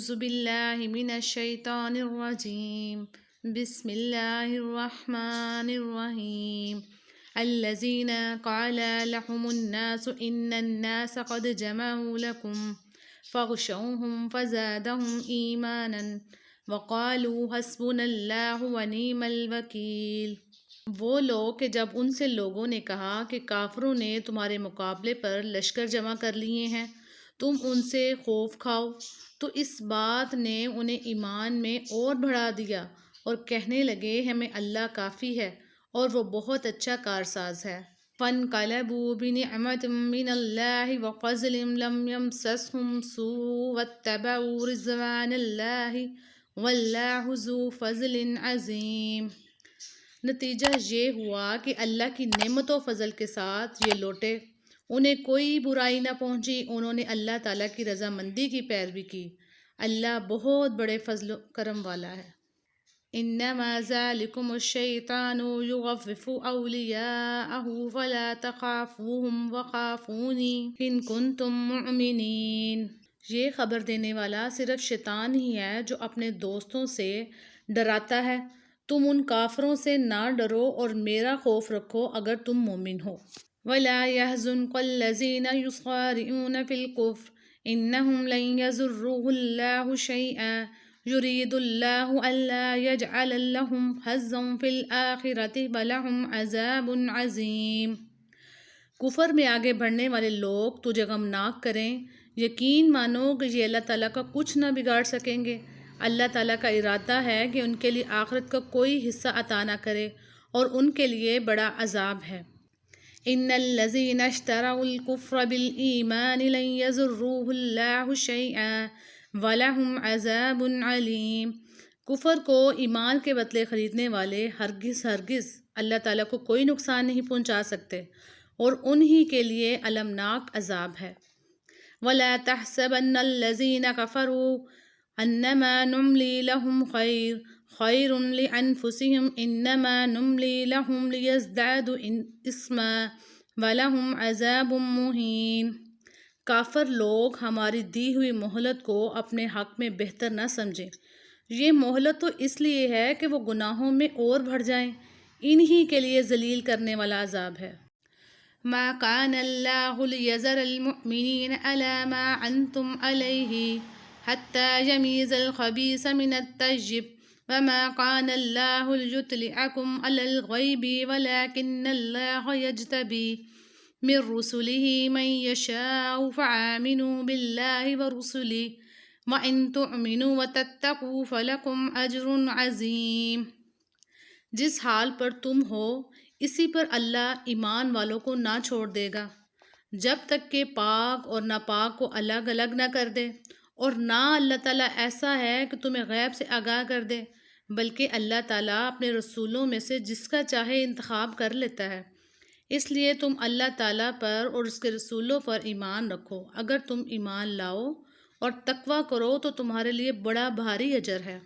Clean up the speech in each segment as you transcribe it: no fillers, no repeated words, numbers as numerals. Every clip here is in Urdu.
أعوذ بالله من الشيطان الرجيم بسم الله الرحمن الرحيم الذين قال لهم الناس إن الناس قد جمعوا لكم فاغشوهم فزادهم إيمانا وقالوا حسبنا الله ونعم الوكيل۔ وہ لوگ کہ جب ان سے لوگوں نے کہا کہ کافروں نے تمہارے مقابلے پر لشکر جمع کر لیے ہیں، تم ان سے خوف کھاؤ، تو اس بات نے انہیں ایمان میں اور بڑھا دیا اور کہنے لگے ہمیں اللہ کافی ہے اور وہ بہت اچھا کارساز ہے۔ فانقلبوا بنعمة من الله وفضل لم يمسسهم سوء واتبعوا رضوان الله والله ذو فضل عظیم۔ نتیجہ یہ ہوا کہ اللہ کی نعمت و فضل کے ساتھ یہ لوٹے، انہیں کوئی برائی نہ پہنچی، انہوں نے اللہ تعالیٰ کی رضامندی کی پیروی کی۔ اللہ بہت بڑے فضل و کرم والا ہے۔ انما ذلکم الشیطان یخوف اولیاءہ فلا تخافوہم وخافونی ان کنتم مؤمنین۔ یہ خبر دینے والا صرف شیطان ہی ہے جو اپنے دوستوں سے ڈراتا ہے، تم ان کافروں سے نہ ڈرو اور میرا خوف رکھو اگر تم مومن ہو۔ وَلَا يَحْزُنْكَ الَّذِينَ يُسَارِعُونَ فِي الْكُفْرِ إِنَّهُمْ لَن يَضُرُّوا اللَّهَ شَيْئًا يُرِيدُ اللَّهُ أَلَّا يَجْعَلَ لَهُمْ حَظًّا فِي الْآخِرَةِ وَلَهُمْ عَذَابٌ عَظِيمٌ۔ کفر میں آگے بڑھنے والے لوگ تجھے غمناک کریں، یقین مانو کہ یہ اللہ تعالیٰ کا کچھ نہ بگاڑ سکیں گے۔ اللہ تعالیٰ کا ارادہ ہے کہ ان کے لیے آخرت کا کوئی حصہ عطا نہ کرے اور ان کے لیے بڑا عذاب ہے۔ ان الذین اشتروا الکفر بالایمان لن یضروا اللہ شیئا ولہم عذاب علیم۔ کفر کو ایمان کے بدلے خریدنے والے ہرگز اللہ تعالیٰ کو کوئی نقصان نہیں پہنچا سکتے اور انہی کے لیے المناک عذاب ہے۔ ولا تحسبن الذین کفروا انما نملی لهم خیر لانفسهم انما نملی لهم لیزدادوا اثما وَلَهُمْ عَذَابٌ مُّهِینٌ۔ کافر لوگ ہماری دی ہوئی مہلت کو اپنے حق میں بہتر نہ سمجھیں، یہ مہلت تو اس لیے ہے کہ وہ گناہوں میں اور بڑھ جائیں، انہی کے لیے ذلیل کرنے والا عذاب ہے۔ مَا كَانَ اللَّهُ لِيَذَرَ الْمُؤْمِنِينَ عَلَىٰ مَا أَنْتُمْ عَلَيْهِ حَتَّىٰ يَمِيزَ الْخَبِيثَ مِنَ الطَّيِّبِ وَمَا كَانَ اللَّهُ لِيُطْلِعَكُمْ عَلَى الْغَيْبِ وَلَٰكِنَّ اللَّهَ يَجْتَبِي من رسله من يشاء فآمنوا بالله ورسله وإن تؤمنوا وتتقوا فلكم أجر عظيم۔ جس حال پر تم ہو اسی پر اللہ ایمان والوں کو نہ چھوڑ دے گا جب تک کہ پاک اور ناپاک کو الگ الگ نہ کر دے، اور نہ اللہ تعالیٰ ایسا ہے کہ تمہیں غیب سے آگاہ کر دے، بلکہ اللہ تعالیٰ اپنے رسولوں میں سے جس کا چاہے انتخاب کر لیتا ہے۔ اس لیے تم اللہ تعالیٰ پر اور اس کے رسولوں پر ایمان رکھو، اگر تم ایمان لاؤ اور تقویٰ کرو تو تمہارے لیے بڑا بھاری اجر ہے۔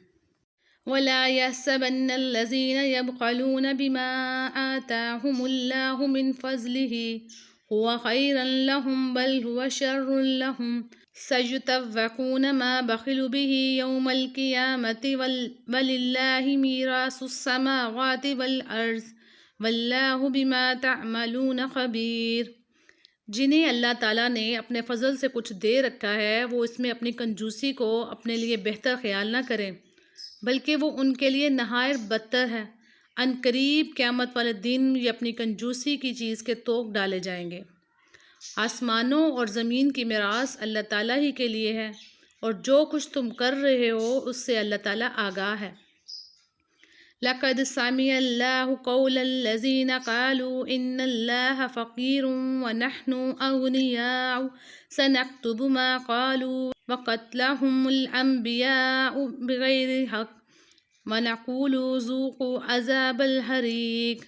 وَلَا يَحْسَبَنَّ الَّذِينَ يَبْخَلُونَ بِمَا آتَاهُمُ اللَّهُ مِنْ فَضْلِهِ هُوَ خَيْرًا لَهُمْ بَلْ هُوَ شَرٌّ لَهُمْ سَيُطَوَّقُونَ مَا بَخِلُوا بِهِ يَوْمَ الْقِيَامَةِ وَلِلَّهِ مِيرَاثُ السَّمَاوَاتِ وَالْأَرْضِ واللہ بما تعملون خبیر۔ جنہیں اللہ تعالیٰ نے اپنے فضل سے کچھ دے رکھا ہے وہ اس میں اپنی کنجوسی کو اپنے لیے بہتر خیال نہ کریں، بلکہ وہ ان کے لیے نہایت بدتر ہے۔ ان قریب قیامت والے دن یہ اپنی کنجوسی کی چیز کے طوق ڈالے جائیں گے۔ آسمانوں اور زمین کی میراث اللہ تعالیٰ ہی کے لیے ہے، اور جو کچھ تم کر رہے ہو اس سے اللہ تعالیٰ آگاہ ہے۔ لَقَدْ سَمِعَ اللَّهُ قَوْلَ الَّذِينَ قَالُوا إِنَّ اللَّهَ فَقِيرٌ وَنَحْنُ أَغْنِيَاءُ سَنَكْتُبُ مَا قَالُوا وَقَتْلَهُمُ الْأَنْبِيَاءَ بِغَيْرِ حَقٍّ وَنَقُولُ ذُوقُوا عَذَابَ الْحَرِيقِ۔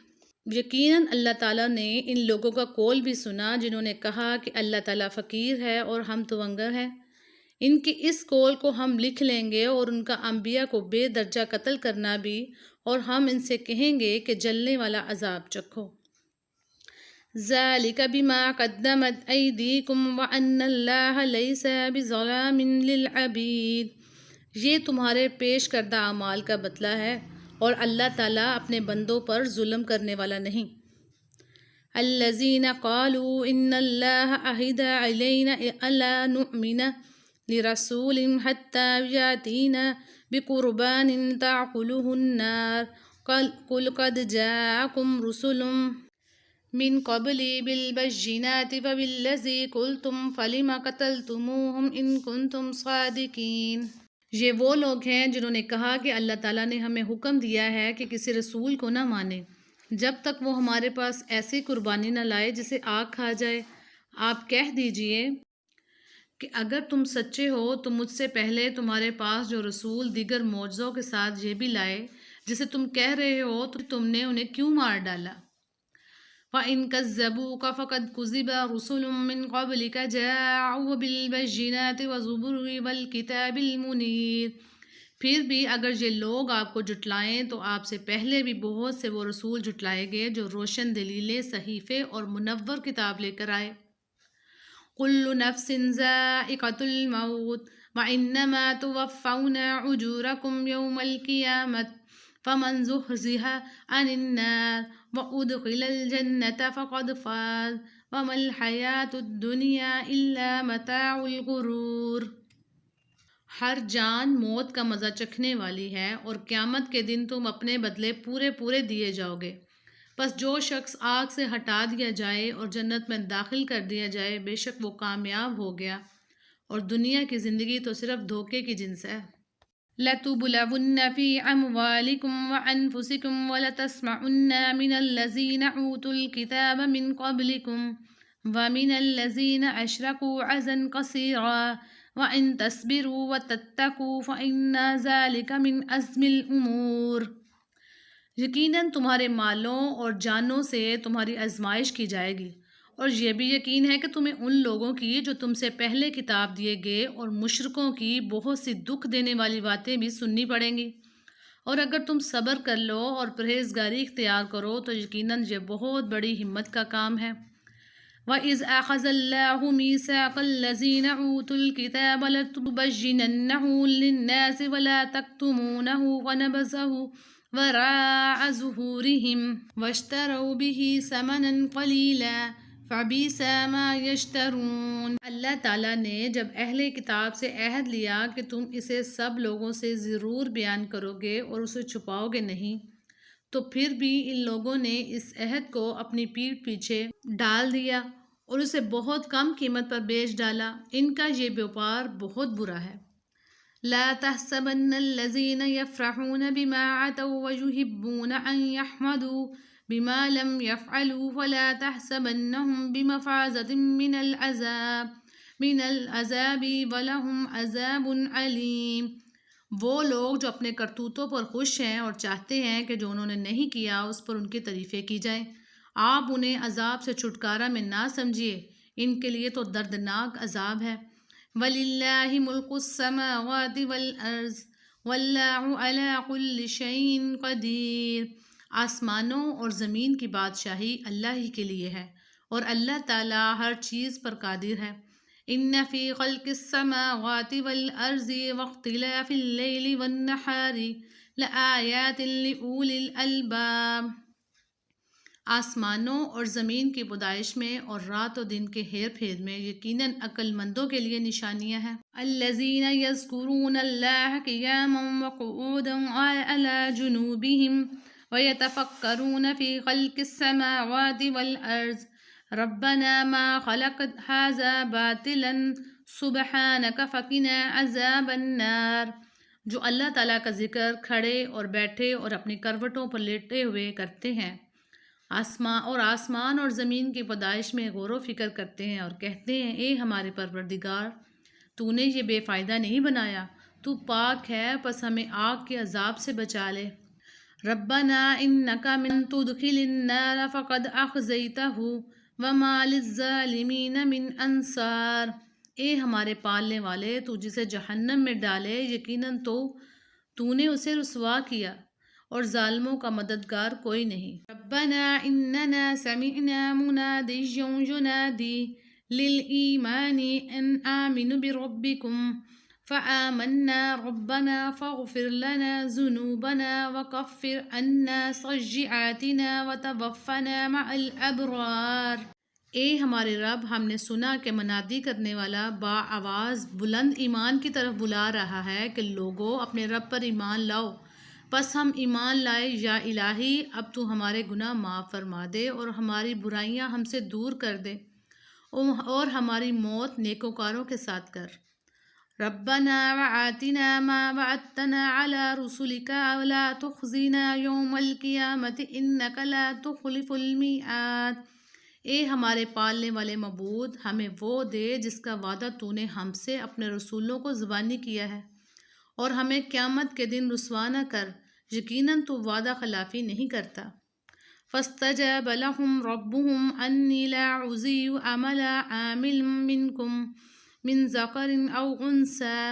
یقیناً اللہ تعالیٰ نے ان لوگوں کا قول بھی سنا جنہوں نے کہا کہ اللہ تعالیٰ فقیر ہے اور ہم توانگر ہیں۔ ان کی اس قول کو ہم لکھ لیں گے اور ان کا انبیاء کو بے درجہ قتل کرنا بھی، اور ہم ان سے کہیں گے کہ جلنے والا عذاب چکھو۔ ذَلِكَ بِمَا قَدَّمَتْ أَيْدِيكُمْ وَأَنَّ اللَّهَ لَيْسَ بِظَلَامٍ لِلْعَبِيدِ۔ یہ تمہارے پیش کردہ اعمال کا بدلہ ہے، اور اللہ تعالیٰ اپنے بندوں پر ظلم کرنے والا نہیں۔ الذین قالوا ان اللہ عہد علینا الا نؤمن لرسول حتی یاتینا بقربان تأکلہ النار قل قد جاءکم رسل من قبلی بالبینات فبالذی قلتم فلم قتلتموہم ان کنتم صادقین۔ یہ وہ لوگ ہیں جنہوں نے کہا کہ اللہ تعالیٰ نے ہمیں حکم دیا ہے کہ کسی رسول کو نہ مانیں جب تک وہ ہمارے پاس ایسی قربانی نہ لائے جسے آگ کھا جائے۔ آپ کہہ دیجئے کہ اگر تم سچے ہو تو مجھ سے پہلے تمہارے پاس جو رسول دیگر معجزوں کے ساتھ یہ بھی لائے جسے تم کہہ رہے ہو، تو تم نے انہیں کیوں مار ڈالا؟ وَإِن كَذَّبُوكَ فَقَدْ كُذِبَ رُسُلٌ مِّن قَبْلِكَ جَاءُوا بِالْبَيِّنَاتِ وَالزُّبُرِ وَالْكِتَابِ الْمُنِيرِ۔ پھر بھی اگر یہ لوگ آپ کو جھٹلائیں تو آپ سے پہلے بھی بہت سے وہ رسول جھٹلائے گئے جو روشن دلیلیں، صحیفے اور منور کتاب لے کر آئے۔ كُلُّ نَفْسٍ ذَائِقَةُ الْمَوْتِ وَإِنَّمَا تُوَفَّوْنَ أُجُورَكُمْ يَوْمَ الْقِيَامَةِ فَمَنْ زُحْزِحَ عَنِ النَّارِ وَأُدْخِلَ الْجَنَّةَ فَقَدْ فَازَ وَمَا الْحَيَاةُ الدُّنْيَا إِلَّا مَتَاعُ الْغُرُورِ۔ ہر جان موت کا مزہ چکھنے والی ہے، اور قیامت کے دن تم اپنے بدلے پورے پورے دیے جاؤ گے۔ بس جو شخص آگ سے ہٹا دیا جائے اور جنت میں داخل کر دیا جائے، بے شک وہ کامیاب ہو گیا، اور دنیا کی زندگی تو صرف دھوکے کی جنس ہے۔ لَتُبْلَوُنَّ فِي أَمْوَالِكُمْ وَأَنفُسِكُمْ وَلَتَسْمَعُنَّ مِنَ الَّذِينَ أُوتُوا الْكِتَابَ مِنْ قَبْلِكُمْ وَمِنَ الَّذِينَ أَشْرَكُوا أَذًى كَثِيرًا وَإِن تَصْبِرُوا وَتَتَّقُوا فَإِنَّ ذَلِكَ مِنْ عَزْمِ الْأُمُورِ۔ یقیناً تمہارے مالوں اور جانوں سے تمہاری آزمائش کی جائے گی، اور یہ بھی یقین ہے کہ تمہیں ان لوگوں کی جو تم سے پہلے کتاب دیے گئے اور مشرکوں کی بہت سی دکھ دینے والی باتیں بھی سننی پڑیں گی، اور اگر تم صبر کر لو اور پرہیزگاری اختیار کرو تو یقیناً یہ بہت بڑی ہمت کا کام ہے۔ وَإِذْ أَخَذَ اللَّهُ مِيثَاقَ الَّذِينَ أُوتُوا الْكِتَابَ لَتُبَيِّنَنَّهُ لِلنَّاسِ وَلَا تَكْتُمُونَهُ فَنَبَذَهُ وَرَاءَ ظُهُورِهِمْ وَاشْتَرَوْا بِهِ ثَمَنًا قَلِيلًا فَبِئْسَ مَا يَشْتَرُونَ۔ اللہ تعالیٰ نے جب اہل کتاب سے عہد لیا کہ تم اسے سب لوگوں سے ضرور بیان کرو گے اور اسے چھپاؤ گے نہیں، تو پھر بھی ان لوگوں نے اس عہد کو اپنی پیٹھ پیچھے ڈال دیا اور اسے بہت کم قیمت پر بیچ ڈالا۔ ان کا یہ بیوپار بہت برا ہے۔ لا تحسبن الذين يفرحون بما عتوا ويحبون أن يحمدوا بما لم يفعلوا فلا تحسبنهم بمفازة من العذاب ولهم عذاب عليم۔ وہ لوگ جو اپنے کرتوتوں پر خوش ہیں اور چاہتے ہیں کہ جو انہوں نے نہیں کیا اس پر ان کی تعریفیں کی جائیں، آپ انہیں عذاب سے چھٹکارا میں نہ سمجھیے، ان کے لیے تو دردناک عذاب ہے۔ وَلِلَّهِ مُلْكُ السَّمَاوَاتِ وَالْأَرْضِ وَاللَّهُ عَلَى كُلِّ شَيْءٍ قَدِيرٌ۔ آسمانوں اور زمین کی بادشاہی اللہ ہی کے لیے ہے، اور اللہ تعالیٰ ہر چیز پر قادر ہے۔ إِنَّ فِي خَلْقِ السَّمَاوَاتِ وَالْأَرْضِ وَاخْتِلَافِ اللَّيْلِ وَالنَّهَارِ لَآيَاتٍ لِأُولِي الْأَلْبَابِ۔ آسمانوں اور زمین کی پیدائش میں اور رات و دن کے ہیر پھیر میں یقیناً عقل مندوں کے لیے نشانیاں ہیں۔ الذین یذکرون اللہ قیاما وقعودا وعلی جنوبہم ویتفکرون فی خلق السماوات والارض ربنا ما خلقت ھذا باطلا سبحانک فقنا عذاب النار۔ جو اللہ تعالیٰ کا ذکر کھڑے اور بیٹھے اور اپنی کروٹوں پر لیٹے ہوئے کرتے ہیں، آسمان اور زمین کی پیدائش میں غور و فکر کرتے ہیں اور کہتے ہیں، اے ہمارے پروردگار، تو نے یہ بے فائدہ نہیں بنایا، تو پاک ہے، پس ہمیں آگ کے عذاب سے بچا لے۔ ربنا انک من تدخل النار فقد اخزیتہ وما للظالمین من انصار۔ اے ہمارے پالنے والے، تو جسے جہنم میں ڈالے یقیناً تو نے اسے رسوا کیا، اور ظالموں کا مددگار کوئی نہیں۔ ربنا اننا سمعنا منادیا ینادی للایمان ان آمنوا بربکم فآمنا ربنا فاغفر لنا ذنوبنا وكفر عنا سيئاتنا وتوفنا مع الأبرار۔ اے ہمارے رب، ہم نے سنا کہ منادی کرنے والا با آواز بلند ایمان کی طرف بلا رہا ہے کہ لوگو اپنے رب پر ایمان لاؤ۔ پس ہم ایمان لائے، یا الہی اب تو ہمارے گناہ معاف فرما دے اور ہماری برائیاں ہم سے دور کر دے، اور ہماری موت نیکوکاروں کے ساتھ کر۔ ربنا وآتنا ما وعدتنا على رسلك ولا تخزنا يوم القيامة إنك لا تخلف الميعاد۔ اے ہمارے پالنے والے معبود، ہمیں وہ دے جس کا وعدہ تو نے ہم سے اپنے رسولوں کو زبانی کیا ہے، اور ہمیں قیامت کے دن رسوا نہ کر، یقیناً تو وعدہ خلافی نہیں کرتا۔ فاستجاب لهم ربهم أني لا أضيع عمل عامل منكم من ذكر أو أنثى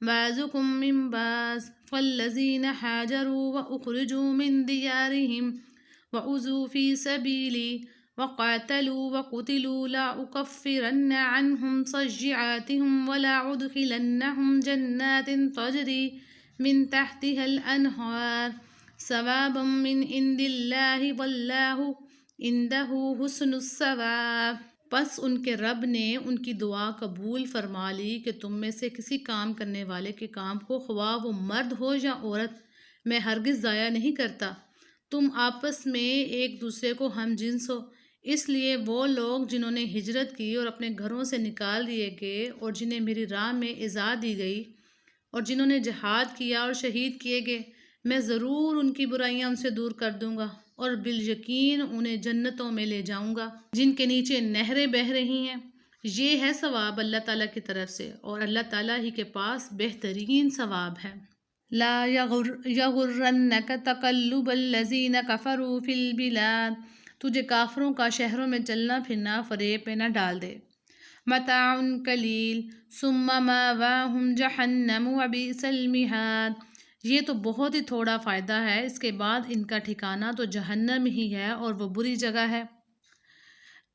بعضكم من بعض فالذين هاجروا وأخرجوا من ديارهم وأوذوا في سبيلي وقاتلوا وقتلوا لا أكفرن عنهم سيئاتهم ولا أدخلنهم جنات تجري من تحتها الأنهار ثوابا من عند اللہ واللہ عنده حسن الثواب۔ پس ان کے رب نے ان کی دعا قبول فرما لی کہ تم میں سے کسی کام کرنے والے کے کام کو، خواہ وہ مرد ہو یا عورت، میں ہرگز ضائع نہیں کرتا۔ تم آپس میں ایک دوسرے کو ہم جنس ہو، اس لیے وہ لوگ جنہوں نے ہجرت کی اور اپنے گھروں سے نکال دیے گئے، اور جنہیں میری راہ میں ایذا دی گئی، اور جنہوں نے جہاد کیا اور شہید کیے گئے، میں ضرور ان کی برائیاں ان سے دور کر دوں گا، اور بالیقین انہیں جنتوں میں لے جاؤں گا جن کے نیچے نہریں بہہ رہی ہیں۔ یہ ہے ثواب اللہ تعالیٰ کی طرف سے، اور اللہ تعالیٰ ہی کے پاس بہترین ثواب ہے۔ لا یغرنک تقلب الذین کفروا فی البلاد، تجھے کافروں کا شہروں میں چلنا پھرنا فریب میں نہ ڈال دے۔ متاع قلیل ثم مأواہم جہنم وبئس المہاد، یہ تو بہت ہی تھوڑا فائدہ ہے، اس کے بعد ان کا ٹھکانہ تو جہنم ہی ہے، اور وہ بری جگہ ہے۔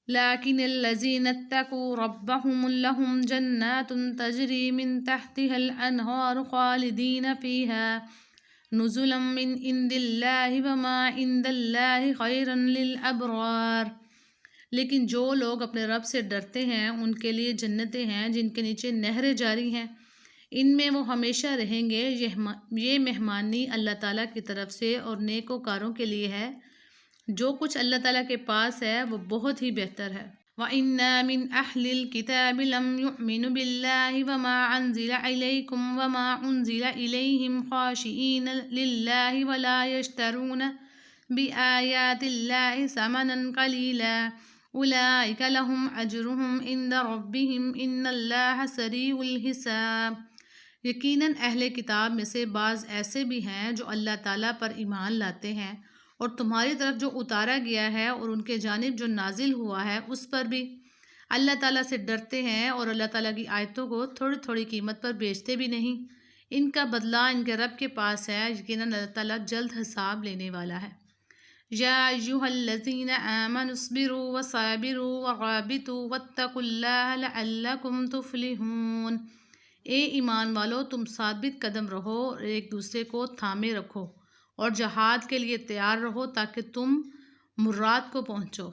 لیکن الذین اتقوا ربهم لهم جنات تجری من تحتها الانہار خالدین فیها نزلا من عند اللہ وما عند اللہ خیر للابرار۔ لیکن جو لوگ اپنے رب سے ڈرتے ہیں ان کے لیے جنتیں ہیں جن کے نیچے نہریں جاری ہیں، ان میں وہ ہمیشہ رہیں گے۔ یہ مہمانی اللہ تعالیٰ کی طرف سے اور نیکوکاروں کے لیے ہے۔ جو کچھ اللہ تعالیٰ کے پاس ہے وہ بہت ہی بہتر ہے۔ وَإِنَّا مِنْ أَهْلِ الْكِتَابِ لَمْ يُؤْمِنُوا بِاللَّهِ وَمَا أُنْزِلَ إِلَيْكُمْ وَمَا أُنْزِلَ إِلَيْهِمْ خَاشِعِينَ لِلَّهِ وَلَا يَشْتَرُونَ بِآيَاتِ اللَّهِ ثَمَنًا قَلِيلًا أُولَئِكَ لَهُمْ أَجْرُهُمْ عِنْدَ رَبِّهِمْ إِنَّ اللَّهَ سَرِيعُ الْحِسَابِ۔ یقیناً اہل کتاب میں سے بعض ایسے بھی ہیں جو اللہ تعالیٰ پر ایمان لاتے ہیں، اور تمہاری طرف جو اتارا گیا ہے اور ان کے جانب جو نازل ہوا ہے اس پر بھی اللہ تعالیٰ سے ڈرتے ہیں، اور اللہ تعالیٰ کی آیتوں کو تھوڑی تھوڑی قیمت پر بیچتے بھی نہیں۔ ان کا بدلہ ان کے رب کے پاس ہے، یقیناً اللہ تعالیٰ جلد حساب لینے والا ہے۔ یا ایھا الذین آمنوا اصبروا وصابروا ورابطوا واتقوا اللہ لعلکم تفلحون۔ اے ایمان والو، تم ثابت قدم رہو اور ایک دوسرے کو تھامے رکھو، اور جہاد کے لیے تیار رہو تاکہ تم مراد کو پہنچو۔